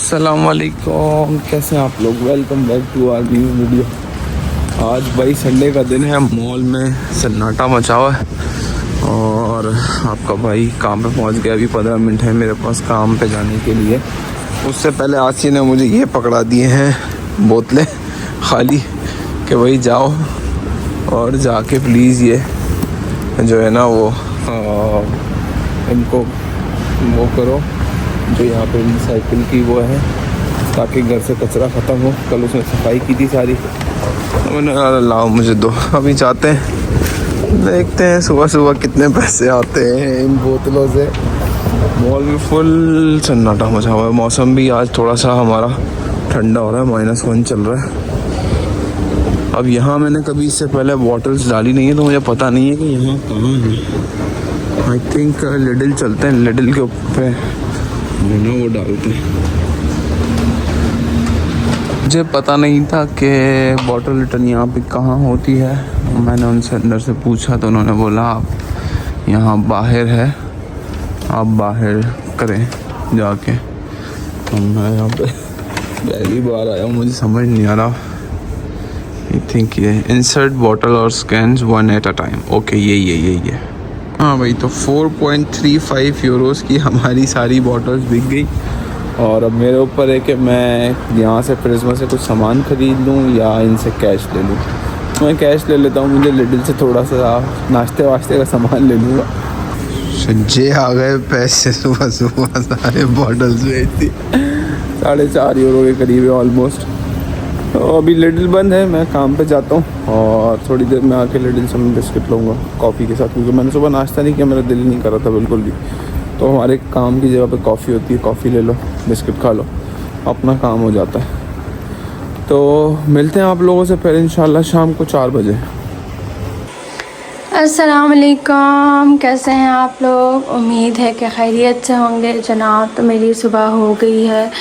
अस्सलाम वालेकुम, कैसे हैं आप लोग। Welcome back to our new video. आज भाई संडे का दिन है, मॉल में सन्नाटा मचा हुआ है और आपका भाई काम पे पहुंच गया। अभी 15 मिनट है मेरे पास काम पे जाने के लिए। उससे पहले आसी ने मुझे ये पकड़ा दिए हैं बोतलें खाली कि भाई जाओ और जाके प्लीज़ ये जो है ना वो इनको वो करो जो यहाँ पे रिसाइकिल की वो है, ताकि घर से कचरा ख़त्म हो। कल उसने सफाई की थी सारी, तो मैंने कहा लाओ मुझे दो। अभी जाते हैं, देखते हैं सुबह सुबह कितने पैसे आते हैं इन बोतलों से। मॉल में फुल सन्नाटा मचा हुआ है। मौसम भी आज थोड़ा सा हमारा ठंडा हो रहा है, -1 चल रहा है। अब यहाँ मैंने कभी इससे पहले बॉटल्स डाली नहीं है, तो मुझे पता नहीं है कि यहाँ कहाँ है। आई थिंक लिडल चलते हैं, लिडल के ऊपर ना वो डालते हैं। मुझे पता नहीं था कि बॉटल रिटर्न यहाँ पे कहाँ होती है। मैंने उनसे अंदर से पूछा तो उन्होंने बोला आप यहाँ बाहर है, आप बाहर करें जाके। तो मैं यहाँ पे पहली बार आया हूँ, मुझे समझ नहीं आ रहा। आई थिंक ये इंसर्ट बॉटल और scans 1 at a time. Okay यही है। हाँ भाई, तो 4.35 यूरोज़ की हमारी सारी बॉटल्स बिक गई। और अब मेरे ऊपर है कि मैं यहाँ से प्रिज्मा से कुछ सामान ख़रीद लूँ या इनसे कैश ले लूँ। मैं कैश ले लेता हूँ, मुझे लिडल से थोड़ा सा नाश्ते वाश्ते का सामान ले लूँगा। सज्जे आ गए पैसे सुबह सुबह, सारे बॉटल्स बेच दी। 4.5 यूरो के करीब है ऑलमोस्ट। तो अभी लिडल बंद है, मैं काम पे जाता हूँ और थोड़ी देर में आके लिडल से मैं बिस्किट लूँगा कॉफ़ी के साथ, क्योंकि मैंने सुबह नाश्ता नहीं किया, मेरा दिल नहीं कर रहा था बिल्कुल भी। तो हमारे काम की जगह पे कॉफ़ी होती है, कॉफ़ी ले लो, बिस्किट खा लो, अपना काम हो जाता है। तो मिलते हैं आप लोगों से फिर इंशाल्लाह शाम को 4 बजे। अस्सलाम वालेकुम, कैसे हैं आप लोग। उम्मीद है कि खैरियत से होंगे जनाब। तो मेरी सुबह हो गई है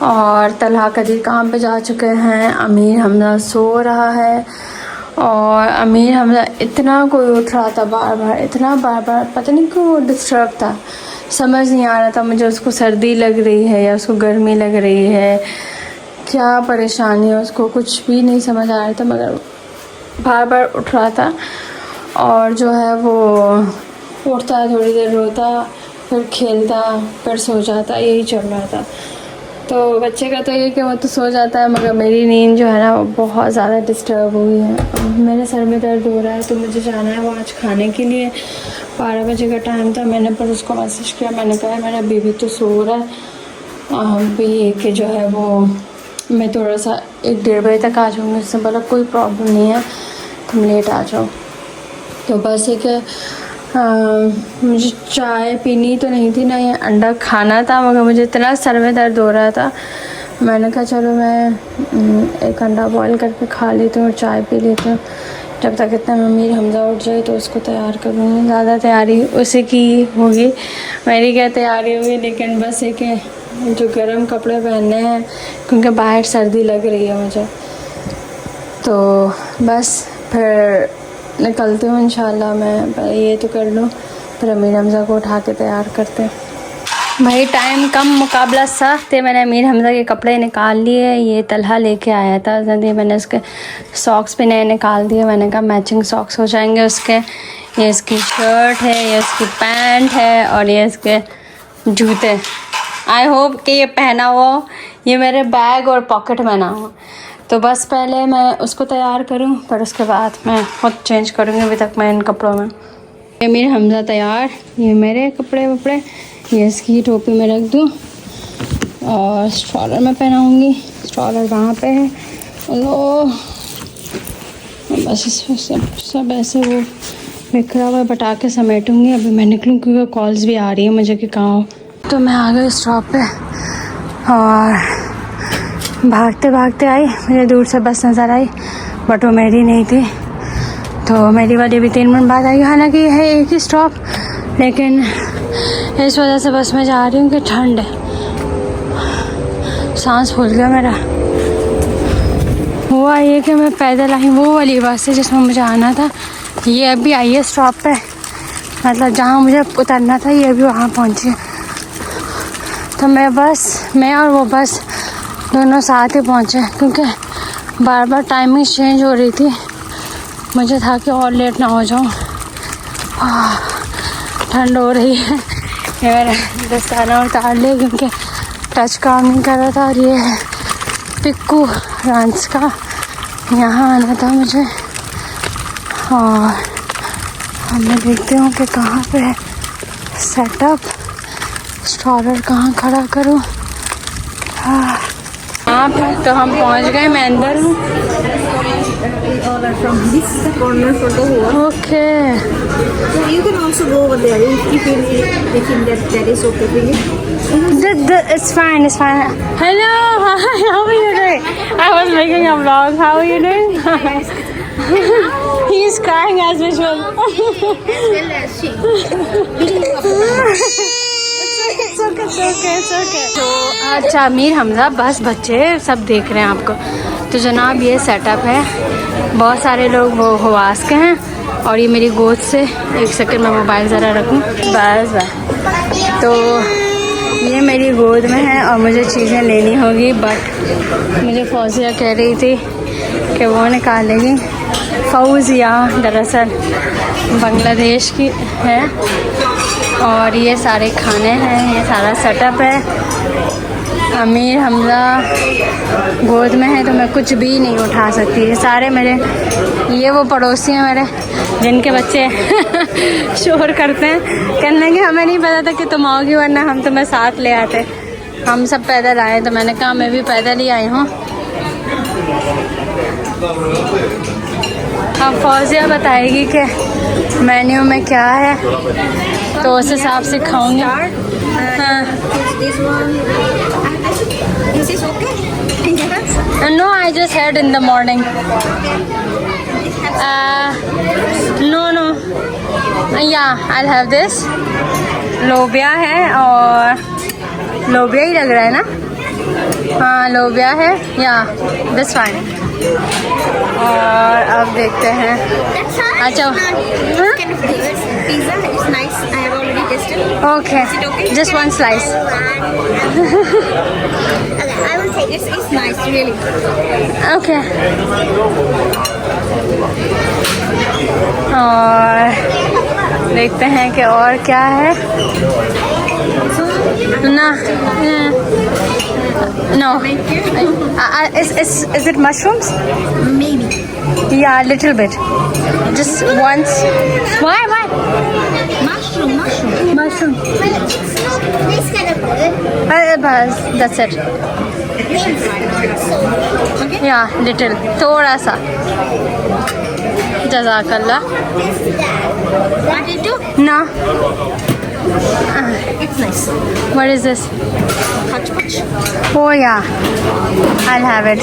और तलहा कदीर काम पे जा चुके हैं। अमीर हमजा सो रहा है और अमीर हमजा इतना कोई उठ रहा था बार बार, पता नहीं क्यों वो डिस्टर्ब था। समझ नहीं आ रहा था मुझे उसको सर्दी लग रही है या उसको गर्मी लग रही है, क्या परेशानी है उसको, कुछ भी नहीं समझ आ रहा था। मगर बार बार उठ रहा था और जो है वो उठता, थोड़ी देर रोता, फिर खेलता, फिर सो जाता, यही चल रहा था। तो बच्चे का तो ये कि वो तो सो जाता है, मगर मेरी नींद जो है ना वो बहुत ज़्यादा डिस्टर्ब हुई है। मेरे सर में दर्द हो रहा है, तो मुझे जाना है वो आज खाने के लिए। 12 बजे का टाइम था, मैंने पर उसको मैसेज किया, मैंने कहा मेरा बेबी तो सो रहा है भी कि जो है वो मैं थोड़ा सा 1-1:30 बजे तक आ जाऊँगी। उससे बोला कोई प्रॉब्लम नहीं है, तुम लेट आ जाओ। तो बस एक मुझे चाय पीनी तो नहीं थी, ना ये अंडा खाना था, मगर मुझे इतना सर में दर्द हो रहा था, मैंने कहा चलो मैं एक अंडा बॉईल करके खा लेती हूँ और चाय पी लेती हूँ। जब तक इतना अमीर हमजा उठ जाए तो उसको तैयार करूँगी। ज़्यादा तैयारी उसी की होगी, मेरी क्या तैयारी होगी। लेकिन बस एक जो गर्म कपड़े पहनने हैं, क्योंकि बाहर सर्दी लग रही है मुझे। तो बस फिर निकलती हूँ इंशाल्लाह। मैं ये तो कर लूँ, फिर अमीर हमज़ा को उठा के तैयार करते हैं। भाई टाइम कम, मुकाबला सख्त है। मैंने अमीर हमज़ा के कपड़े निकाल लिए, ये तलहा लेके आया था जल्दी। मैंने उसके सॉक्स भी नए निकाल दिए, मैंने कहा मैचिंग सॉक्स हो जाएंगे उसके। ये इसकी शर्ट है, ये इसकी पैंट है और ये इसके जूते। आई होप कि ये पहना हो, ये मेरे बैग और पॉकेट में ना हो। तो बस पहले मैं उसको तैयार करूं, पर उसके बाद मैं खुद चेंज करूंगी। अभी तक मैं इन कपड़ों में। ये मेरे हमज़ा तैयार, ये मेरे कपड़े वपड़े, ये इसकी टोपी में रख दूं और स्ट्रॉलर में पहनाऊंगी। स्ट्रॉलर वहाँ पे है, लो बस इसमें सब ऐसे वो बिखरा हुआ बटा के समेटूँगी। अभी मैं निकलूँ क्योंकि कॉल्स भी आ रही है मुझे कि कहाँ हो। तो मैं आ गई स्टॉप पे और भागते भागते आई। मुझे दूर से बस नज़र आई, बट वो मेरी नहीं थी, तो मेरी वाली भी 3 मिनट बाद आई। हालांकि है एक ही स्टॉप, लेकिन इस वजह से बस मैं जा रही हूँ कि ठंड है, सांस फूल गया मेरा। हुआ ये कि मैं पैदल आई, वो वाली बस है जिसमें मुझे आना था, ये अभी आई है स्टॉप पे, मतलब जहाँ मुझे उतरना था ये अभी वहाँ पहुँची है। तो मैं और वो बस दोनों साथ ही पहुँचे, क्योंकि बार बार टाइमिंग चेंज हो रही थी। मुझे था कि और लेट ना हो जाऊँ। ठंड हो रही है। ये मेरा दस्ताना उतार लिया क्योंकि टच काम नहीं कर रहा था। और ये है पिक्कू रांच का, यहाँ आना था मुझे। और अब मैं देखती हूँ कि कहाँ पे है सेटअप, स्टॉलर कहाँ खड़ा करूँ। यहाँ पे तो हम पहुँच गए, मैं अंदर हूँ। Okay, You can also go over there if you think that is okay for you. It's fine, it's fine. Hello, hi, how are you doing? I was making a vlog. How are you doing? He's crying as usual. It's okay. तो अच्छा अमीर हमजा बस बच्चे सब देख रहे हैं आपको। तो जनाब ये सेटअप है, बहुत सारे लोग वो हवास के हैं और ये मेरी गोद से, एक सेकंड में मोबाइल ज़रा रखूं, बस। तो ये मेरी गोद में है और मुझे चीज़ें लेनी होगी, बट मुझे फौजिया कह रही थी कि वो निकालेगी। फौजिया दरअसल बांग्लादेश की है और ये सारे खाने हैं, ये सारा सेटअप है। अमीर हमजा गोद में है तो मैं कुछ भी नहीं उठा सकती। ये सारे मेरे, ये वो पड़ोसी हैं मेरे जिनके बच्चे शोर करते हैं, कहने लगे हमें नहीं पता था कि तुम आओगी वरना हम तुम्हें साथ ले आते। हम सब पैदल आए तो मैंने कहा मैं भी पैदल ही आई हूँ। अब फौजिया बताएगी कि मेन्यू में क्या है तो उस हिसाब से खाऊंगी। हाँ। No, I just had in the morning. No. Yeah, I'll have this. लोबिया है और लोबिया ही लग रहा है ना? हाँ लोबिया है, या दिस फाइन। और अब देखते हैं। अच्छा okay, just one slice. I will take this. It's nice, really. Okay. और देखते हैं कि और क्या है ना। No. Is it mushrooms? Maybe. Yeah, a little bit. Just once. Why? Mushroom. This kind of good. That's it. Okay. Yeah, little. थोड़ा सा. जज़ाकल्लाह. What did you do? No. It's nice. What is this? Hotchpotch. Oh yeah, I'll have it.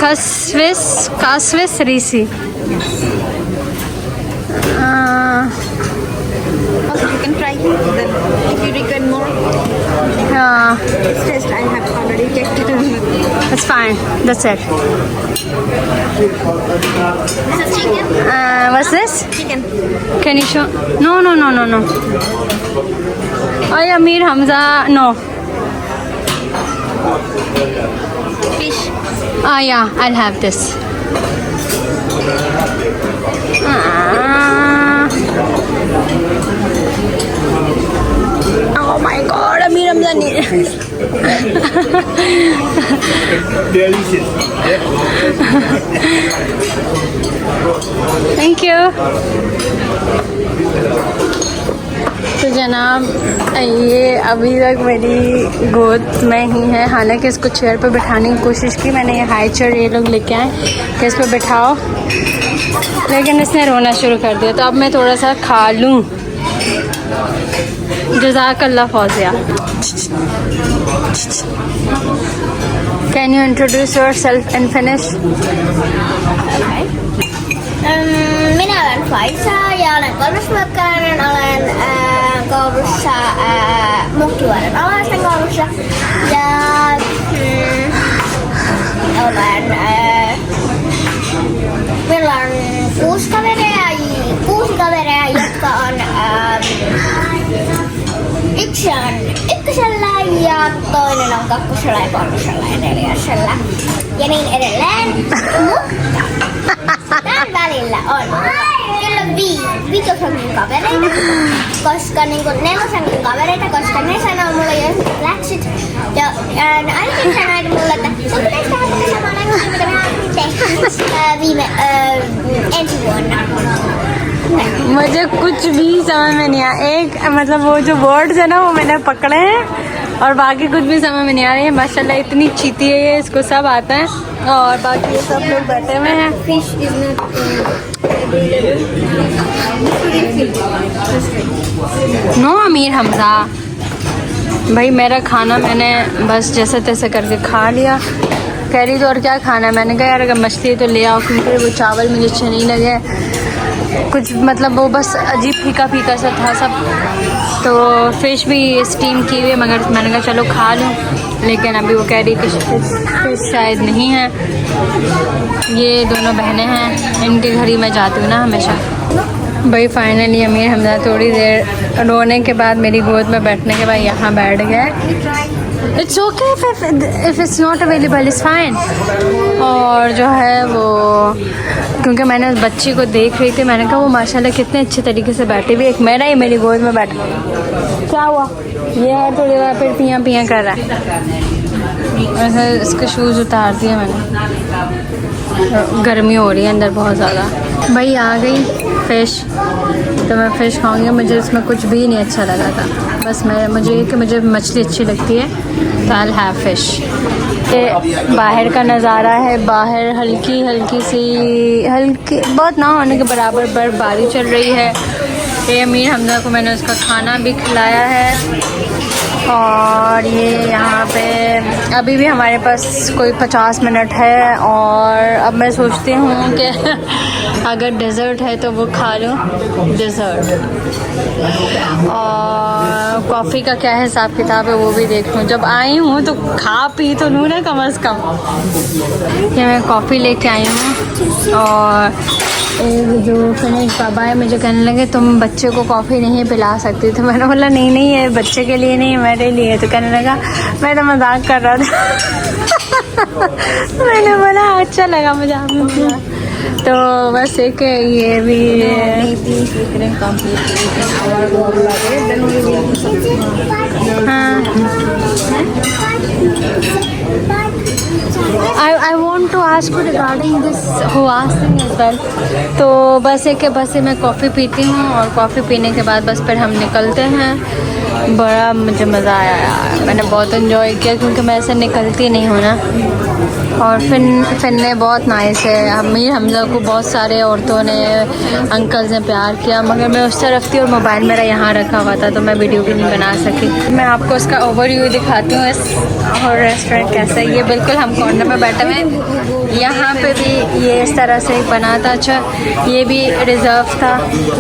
Kasvis risi. Also, you can try then if you require more. Yeah, It's just I have already checked it. it's fine. That's it. This is chicken. What's this? Chicken. Can you show? No. Oh, Amir Hamza, no. Fish. Yeah, I'll have this. Oh my God, Amir Hamza need. Delicious. Thank you. तो जनाब ये अभी तक मेरी गोद में ही है, हालांकि इसको चेयर पर बिठाने की कोशिश की मैंने। ये हाई चेयर ये लोग लेके आए कि इस पर बिठाओ, लेकिन इसने रोना शुरू कर दिया। तो अब मैं थोड़ा सा खा लूँ। जज़ाकल्लाह Fauzia. Can you introduce yourself and finish? Minä olen Faisa ja olen kolmasluokkalainen. Olen koulussa Muhtivuoren alaisten koulussa. Ja olen meillä on 6 kaveria, jotka on ykkösellä ja toinen on kakkosella ja kolmosella ja neljäsellä. Ja niin edelleen. Mutta tämän välillä on kyllä vitosangin kavereita, koska niinku nelosangin kavereita, koska ne sanoo mulle joskus läksyt. Ja ne ainakin sanoivat mulle, että sun pitäisi tehdä tätä samaa läksyä, mitä me olemme tehneet ensi vuonna. मुझे कुछ भी समझ में नहीं आया। एक मतलब वो जो वर्ड्स है ना वो मैंने पकड़े हैं और बाकी कुछ भी समझ में नहीं आ रही है। माशाल्लाह इतनी चीती है ये, इसको सब आता है और बाकी ये सब लोग बैठे हुए हैं। Fish is not no Amir Hamza भाई, मेरा खाना मैंने बस जैसे तैसे करके खा लिया। कह रही तो और क्या खाना है, मैंने कहा यार अगर मछली है तो ले आओ, क्योंकि वो चावल मुझे अच्छे नहीं लगे कुछ, मतलब वो बस अजीब फीका फीका सा था सब। तो फिश भी स्टीम की हुई, मगर मैंने कहा चलो खा लूँ, लेकिन अभी वो कह रही कि फिश शायद नहीं है। ये दोनों बहनें हैं, इनके घर ही मैं जाती हूँ ना हमेशा। भाई फाइनली अमीर हमजा थोड़ी देर रोने के बाद मेरी गोद में बैठने के बाद यहाँ बैठ गए। It's okay if it's not available it's fine. और जो है वो क्योंकि मैंने उस बच्ची को देख रही थी, मैंने कहा वो माशाल्लाह कितने अच्छे तरीके से बैठी हुई, एक मेरा ही मेरी गोद में बैठा। क्या हुआ ये है थोड़ी देर फिर पियाँ पियाँ कर रहा है। वैसे इसके शूज़ उतार दिए मैंने, गर्मी हो रही है अंदर बहुत ज़्यादा। भाई आ गई फ़िश, तो मैं फ़िश खाऊंगी। मुझे इसमें कुछ भी नहीं अच्छा लगा था, बस मुझे मछली अच्छी लगती है तो आई हैव फ़िश। ये बाहर का नज़ारा है, बाहर हल्की बहुत ना होने के बराबर बर्फबारी चल रही है। ये अमीर हमजा को मैंने उसका खाना भी खिलाया है और ये यहाँ पे अभी भी हमारे पास कोई 50 मिनट है और अब मैं सोचती हूँ कि अगर डेज़र्ट है तो वो खा लूँ डेज़र्ट, और कॉफ़ी का क्या हिसाब किताब है वो भी देख लूँ। जब आई हूँ तो खा पी तो लूँ ना कम से कम। ये मैं कॉफ़ी लेके आई हूँ और एक जो फिनिश बाबा है मुझे कहने लगे तुम बच्चे को कॉफ़ी नहीं पिला सकती, तो मैंने बोला नहीं ये बच्चे के लिए नहीं मेरे लिए। तो कहने लगा मैं तो मजाक कर रहा था। मैंने बोला अच्छा लगा मुझे आपने बोला। तो बस एक ये भी हाँ I want to ask you regarding this हुआस thing as well। तो बस एक बस मैं कॉफ़ी पीती हूँ और कॉफ़ी पीने के बाद बस फिर हम निकलते हैं। बड़ा मुझे मज़ा आया यार, मैंने बहुत इन्जॉय किया क्योंकि मैं ऐसे निकलती नहीं हूँ ना। और फिर ने बहुत नाइस है, अमीर हमजा को बहुत सारे औरतों ने अंकल्स ने प्यार किया, मगर मैं उस तरफ थी और मोबाइल मेरा यहाँ रखा हुआ था तो मैं वीडियो भी नहीं बना सकी। मैं आपको उसका ओवरव्यू दिखाती हूँ इस और रेस्टोरेंट कैसा है। ये बिल्कुल हम कॉर्नर में बैठे हुए हैं, यहाँ पे भी ये इस तरह से एक बना था। अच्छा ये भी रिज़र्व था,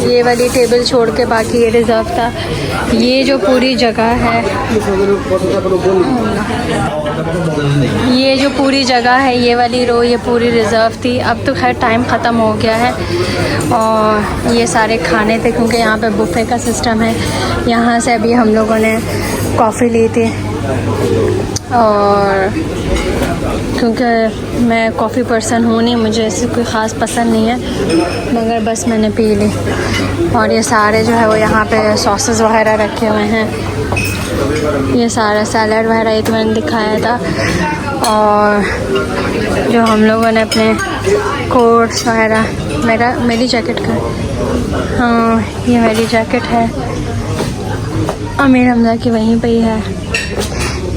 ये वाली टेबल छोड़ के बाकी ये रिज़र्व था। ये जो पूरी जगह है, ये जो पूरी जगह है ये वाली रो ये पूरी रिज़र्व थी। अब तो खैर टाइम ख़त्म हो गया है और ये सारे खाने थे क्योंकि यहाँ पे बुफे का सिस्टम है। यहाँ से अभी हम लोगों ने कॉफ़ी ली थी और क्योंकि मैं कॉफ़ी पर्सन हूँ नहीं, मुझे ऐसी कोई ख़ास पसंद नहीं है, मगर बस मैंने पी ली। और ये सारे जो है वो यहाँ पे सॉसेस वगैरह रखे हुए हैं, ये सारा सैलड वगैरह ये तो मैंने दिखाया था। और जो हम लोगों ने अपने कोट्स वगैरह, मेरी जैकेट का, हाँ ये मेरी जैकेट है, अमीर हमजा की वहीं पे ही है।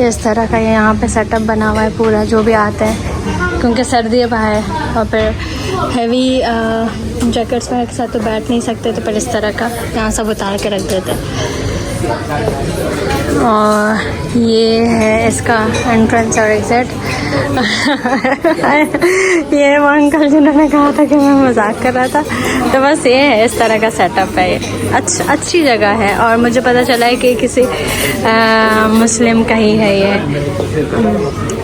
इस तरह का यहाँ पे सेटअप बना हुआ है पूरा, जो भी आता है क्योंकि सर्दी अब है और फिर हैवी जैकेट्स वगैरह के साथ तो बैठ नहीं सकते, तो फिर इस तरह का यहाँ सब उतार के रख देते हैं। और ये है इसका एंट्रेंस और एग्ज़िट। ये वो अंकल जिन्होंने कहा था कि मैं मजाक कर रहा था, तो बस ये है इस तरह का सेटअप है। ये अच्छी जगह है और मुझे पता चला है कि किसी मुस्लिम का ही है ये,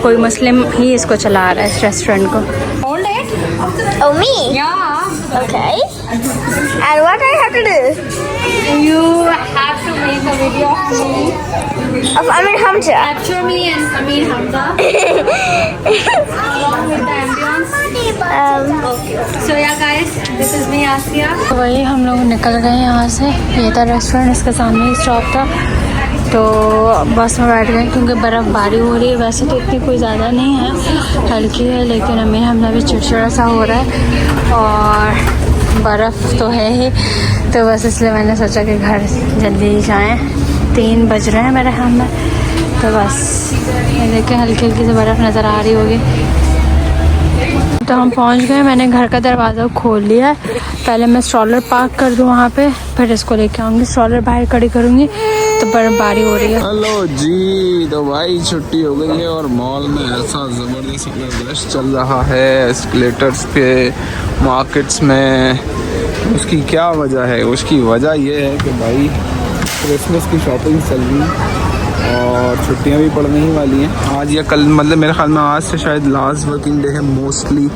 कोई मुस्लिम ही इसको चला रहा है इस रेस्टोरेंट को। Oh me? Yeah. Okay. And what I have to do? You have to make a video of me, Of Amir Hamza. capture me and Amir Hamza along with the ambience. So yeah guys, this is me Asia. वही हम लोग निकल गए यहाँ से, ये था restaurant, इसके सामने ही स्टॉप था, तो बस में बैठ गए क्योंकि बर्फ़बारी हो रही है। वैसे तो इतनी कोई ज़्यादा नहीं है, हल्की है, लेकिन हमें हमने भी चिड़चिड़ा सा हो रहा है और बर्फ़ तो है ही, तो बस इसलिए मैंने सोचा कि घर जल्दी ही जाएं। 3 बज रहे हैं मेरे ख्याल में, तो बस ये देखिए हल्की हल्की सी बर्फ़ नज़र आ रही होगी। तो हम पहुंच गए, मैंने घर का दरवाज़ा खोल लिया है। पहले मैं स्ट्रॉलर पार्क कर दूं वहाँ पे, फिर इसको लेके आऊँगी, स्ट्रॉलर बाहर खड़ी करूँगी, तो बर्फबारी हो रही है। हेलो जी, तो भाई छुट्टी हो गई है और मॉल में ऐसा ज़बरदस्त रश चल रहा है एस्केलेटर्स पे, मार्केट्स में। उसकी क्या वजह है? उसकी वजह ये है कि भाई क्रिसमस की शॉपिंग चल रही है और छुट्टियां भी पड़ने ही वाली हैं। आज या कल, मतलब मेरे ख्याल में आज से शायद लास्ट वर्किंग डे है मोस्टली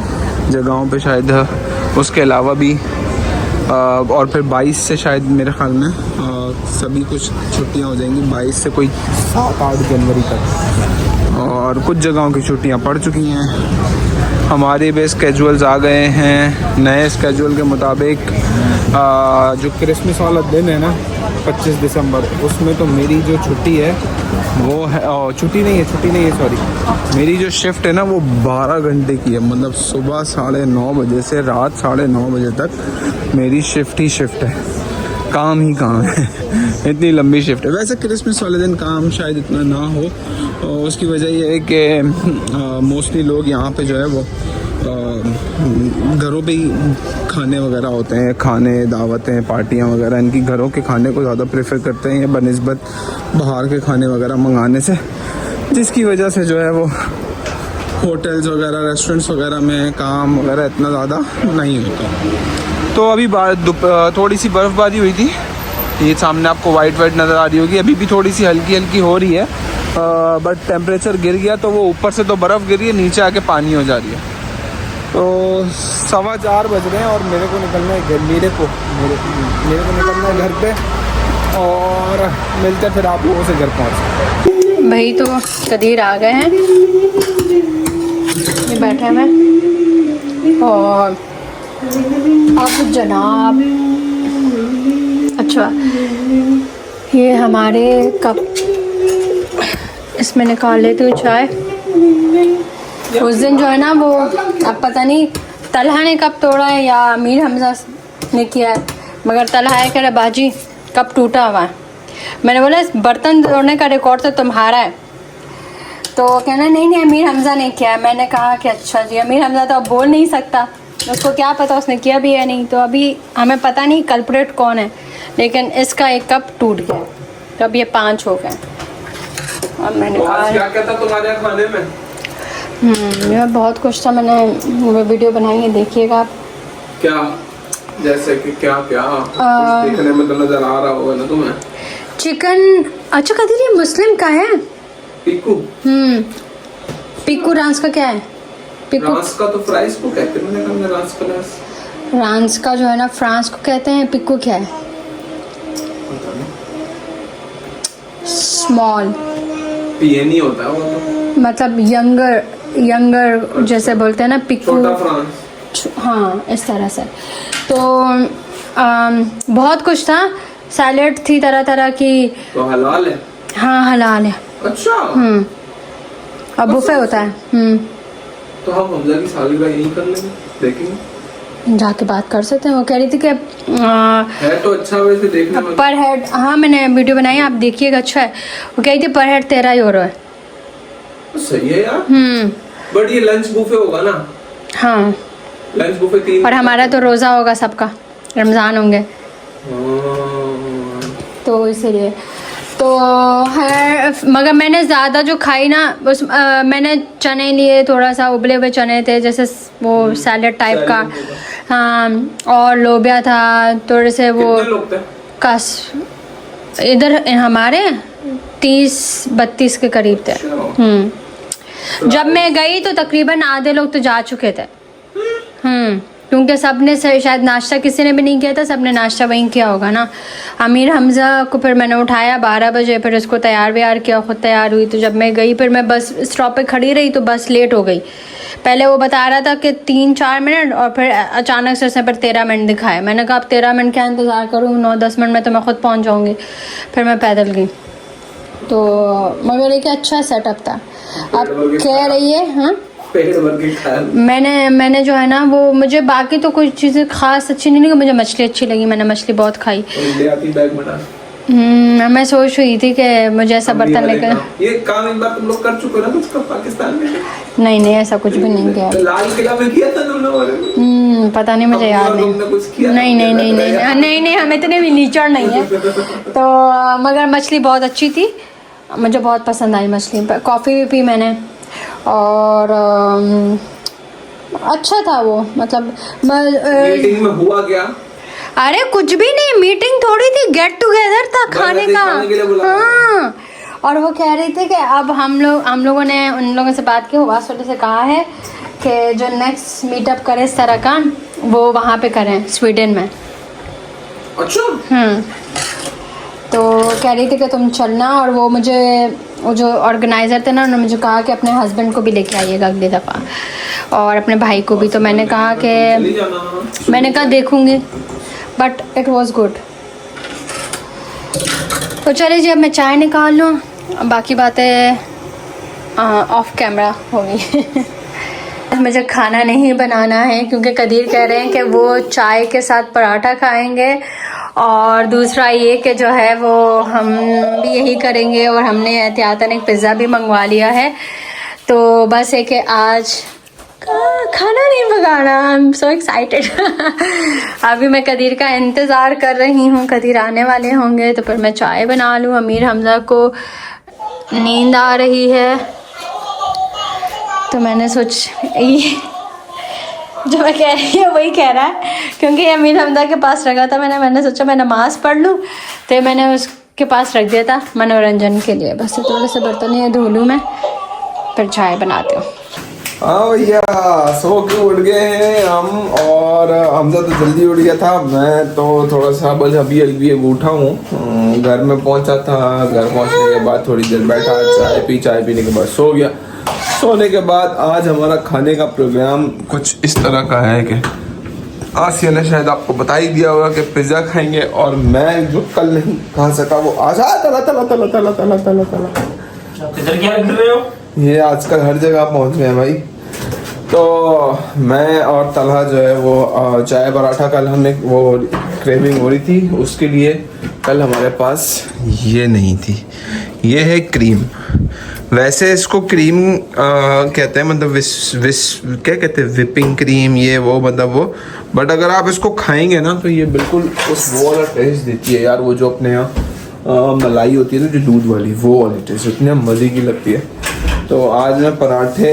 जगहों पे, शायद उसके अलावा भी और फिर 22 से शायद मेरे ख्याल में सभी कुछ छुट्टियां हो जाएंगी, 22 से कोई 7-8 जनवरी तक, और कुछ जगहों की छुट्टियां पड़ चुकी हैं। हमारे भी स्केजुअल्स आ गए हैं नए स्केजुअल के मुताबिक। जो क्रिसमस वाला दिन है ना 25 दिसंबर, उसमें तो मेरी जो छुट्टी है वो है, छुट्टी नहीं है सॉरी, मेरी जो शिफ्ट है ना वो 12 घंटे की है, मतलब सुबह 9:30 बजे से रात 9:30 बजे तक मेरी शिफ्ट ही शिफ्ट है, काम ही काम है। इतनी लंबी शिफ्ट है। वैसे क्रिसमस वाले दिन काम शायद इतना ना हो, उसकी वजह यह है कि मोस्टली लोग यहाँ पे जो है वो घरों पे ही खाने वगैरह होते हैं, खाने दावतें पार्टियाँ वगैरह, इनकी घरों के खाने को ज़्यादा प्रेफर करते हैं बनिस्बत बाहर के खाने वगैरह मंगाने से, जिसकी वजह से जो है वो होटल्स वगैरह रेस्टोरेंट्स वगैरह में काम वगैरह इतना ज़्यादा नहीं होता। तो अभी थोड़ी सी बर्फ़बारी हुई थी, ये सामने आपको वाइट नज़र आ रही होगी, अभी भी थोड़ी सी हल्की हल्की हो रही है, बट टेम्परेचर गिर गया तो वो ऊपर से तो बर्फ़ गिर रही है, नीचे आके पानी हो जा रही है। तो 4:15 बज रहे हैं और मेरे को निकलना है मेरे को निकलना है घर पे, और मिलते फिर आप लोगों से घर पहुँच। भाई तो कदीर आ गए हैं, ये बैठे हैं और अब जनाब, अच्छा ये हमारे कप इसमें निकाल लेते हुए चाय। उस दिन जो है ना वो, अब पता नहीं तलहा ने कप तोड़ा है या अमीर हमजा ने किया है, मगर तलहा है कह रहा बाजी कप टूटा हुआ है। मैंने बोला इस बर्तन तोड़ने का रिकॉर्ड तो तुम्हारा है, तो कहना नहीं अमीर हमजा ने किया है। मैंने कहा कि अच्छा जी, अमीर हमजा तो अब बोल नहीं सकता, उसको क्या पता उसने किया भी है नहीं, तो अभी हमें पता नहीं कल्प्रेट कौन है, लेकिन इसका एक कप टूट गया, तो अब ये 5 हो गए। अब मैंने कहा क्या था तुम्हारे खाने में? मैं बहुत कुछ था, मैंने वो वीडियो बनाई है, देखिएगा आप। क्या जैसे कि क्या कुछ देखने में तो नजर आ रहा होगा ना तुम्हें। चिकन, अच्छा कदीर ये मुस्लिम का है? पिकू। पिकू रांस का क्या है? पिकू रांस का तो फ्राइज को कहते हैं, मैंने कहा रांस का फ्रांस का जो है ना फ्रांस को कहते हैं, पिकू क्या है? स्मॉल पीएनई होता है वो तो, मतलब यंगर जैसे बोलते हैं ना पिकू, छोटा फ्रांस। हाँ इस तरह से। तो बहुत कुछ था, सैलेड थी तरह तरह की। तो हलाल है? हाँ हलाल है। अच्छा। अब बुफे होता है। तो हम हमजा की सालगिरह यहीं कर लेंगे, देखेंगे जाके बात कर सकते हैं। वो कह रही थी कि है तो अच्छा वैसे देखने में पर हेड, हाँ मैंने वीडियो बनाई आप देखिएगा, अच्छा है। वो कह रही थी पर हेड 13 यूरो है। सही है यार। बट ये लंच बुफे होगा ना? हाँ लंच बुफे 3, और हमारा तो रोज़ा होगा सबका, रमज़ान होंगे तो इसीलिए तो है। मगर मैंने ज़्यादा जो खाई ना उस मैंने चने लिए, थोड़ा सा उबले हुए चने थे जैसे वो सैलेड टाइप का, हाँ, और लोबिया था थोड़े से वो कस। इधर हमारे 30-32 के करीब थे। जब मैं गई तो तकरीबन आधे लोग तो जा चुके थे। क्योंकि सबने शायद नाश्ता किसी ने भी नहीं किया था, सबने नाश्ता वहीं किया होगा ना। अमीर हमज़ा को फिर मैंने उठाया 12 बजे, फिर उसको तैयार व्यार किया, ख़ुद तैयार हुई। तो जब मैं गई फिर मैं बस स्टॉप पे खड़ी रही तो बस लेट हो गई। पहले वो बता रहा था कि 3-4 मिनट और फिर अचानक से उसने पर 13 मिनट दिखाया। मैंने कहा अब 13 मिनट क्या इंतज़ार करूँ, 9-10 मिनट में तो मैं ख़ुद पहुँच जाऊँगी। फिर मैं पैदल गई तो मगर एक अच्छा सेटअप था। आप कह रही है हाँ, मैंने जो है ना वो मुझे बाकी तो कुछ चीज़ें खास अच्छी नहीं लगी, मुझे मछली अच्छी लगी, मैंने मछली बहुत खाई। मैं सोच रही थी कि मुझे ऐसा बर्तन लेकर ये काम एक बार तुम लोग कर चुके हो ना कुछ पाकिस्तान में। नहीं ऐसा कुछ भी नहीं किया। लाल किला में किया था तुम लोगों ने? पता नहीं, मुझे याद नहीं। नहीं हम इतने भी नीचड़ नहीं है तो मगर मछली बहुत अच्छी थी, मुझे बहुत पसंद आई मछली। कॉफ़ी भी पी मैंने और अच्छा था वो, मतलब मीटिंग में हुआ क्या? अरे कुछ भी नहीं, मीटिंग थोड़ी थी, गेट टुगेदर था खाने का। हाँ, और वो कह रही थी कि अब हम लोगों ने उन लोगों से बात की, हुआ से कहा है कि जो नेक्स्ट मीटअप करे इस तरह का वो वहाँ पे करें स्वीडन में। अच्छा। तो कह रही थी कि तुम चलना, और वो जो ऑर्गेनाइज़र थे ना उन्होंने मुझे कहा कि अपने हस्बैंड को भी लेके आइएगा अगली दफ़ा और अपने भाई को भी। तो मैंने कहा देखूँगी, बट इट वॉज़ गुड। तो चलिए जी अब मैं चाय निकाल लूँ, बाकी बातें ऑफ कैमरा होगी। मुझे खाना नहीं बनाना है क्योंकि कदीर कह रहे हैं कि वो चाय के साथ पराठा खाएंगे, और दूसरा ये कि जो है वो हम भी यही करेंगे, और हमने एहतियातन एक पिज़्ज़ा भी मंगवा लिया है। तो बस है कि आज खाना नहीं पकाना। I am so excited. अभी मैं कदीर का इंतज़ार कर रही हूँ, कदीर आने वाले होंगे तो फिर मैं चाय बना लूँ। अमीर हमज़ा को नींद आ रही है तो मैंने जो मैं कह रही हूँ वही कह रहा है, क्योंकि अमीर हमज़ा के पास रखा था मैंने सोचा मैं नमाज़ पढ़ लूँ तो मैंने उसके पास रख दिया था मनोरंजन के लिए। बस थोड़े से बर्तन ये धो लूँ मैं, फिर चाय बनाती हूँ। हाँ भैया, सो के उठ गए हैं हम, और हमजा तो जल्दी उठ गया था, मैं तो थोड़ा सा बस अभी उठा हूँ। घर में पहुँचा था, घर पहुँचने के बाद थोड़ी देर बैठा, चाय पीने के बाद सो गया। सोने के बाद आज हमारा खाने का प्रोग्राम कुछ इस तरह का है कि आसिया ने शायद आपको बता ही दिया होगा कि पिज़्ज़ा खाएंगे, और मैं जो कल नहीं खा सका वो आज तला क्या कर रहे हो? ये आजकल हर जगह पहुंच गए भाई। तो मैं और तलहा जो है वो चाय पराठा, कल हमने वो क्रेविंग हो रही थी उसके लिए, कल हमारे पास ये नहीं थी। ये है क्रीम, वैसे इसको क्रीम कहते हैं, मतलब क्या कहते हैं, विपिंग क्रीम, ये वो मतलब वो, बट अगर आप इसको खाएंगे ना तो ये बिल्कुल उस वो वाला टेस्ट देती है यार। वो जो अपने यहाँ मलाई होती है ना जो दूध वाली, वो वाली टेस्ट इतने मज़े की लगती है। तो आज मैं पराठे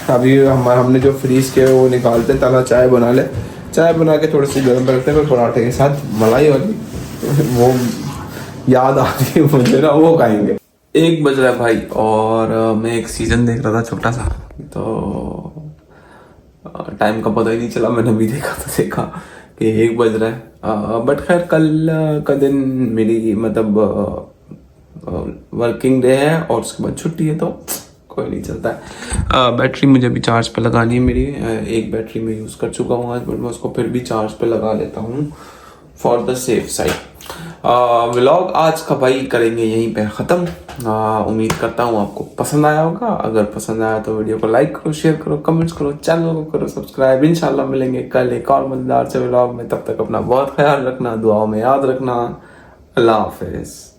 अभी हमने जो फ्रीज़ किए वो निकालते, तला चाय बना ले, चाय बना के थोड़ी सी गर्म रखते हैं, फिर पराठे के साथ मलाई वाली वो याद आ रही है मुझे ना, वो खाएंगे। 1 बज रहा है भाई, और मैं एक सीज़न देख रहा था छोटा सा, तो टाइम का पता ही नहीं चला, मैंने भी देखा कि 1 बज रहा है। बट खैर कल का दिन मेरी मतलब वर्किंग डे है और उसके बाद छुट्टी है, तो कोई नहीं चलता है। बैटरी मुझे भी चार्ज पे लगानी है मेरी, एक बैटरी में यूज़ कर चुका हूँ आज, बट मैं उसको फिर भी चार्ज पे लगा लेता हूँ for the safe side. Vlog आज का भाई करेंगे यहीं पे ख़त्म। उम्मीद करता हूँ आपको पसंद आया होगा। अगर पसंद आया तो वीडियो को लाइक करो, शेयर करो, कमेंट्स करो, चैनल को करो सब्सक्राइब। इंशाल्लाह मिलेंगे कल एक और मजेदार से व्लॉग में, तब तक अपना बहुत ख्याल रखना, दुआओं में याद रखना। अल्लाह हाफिज़।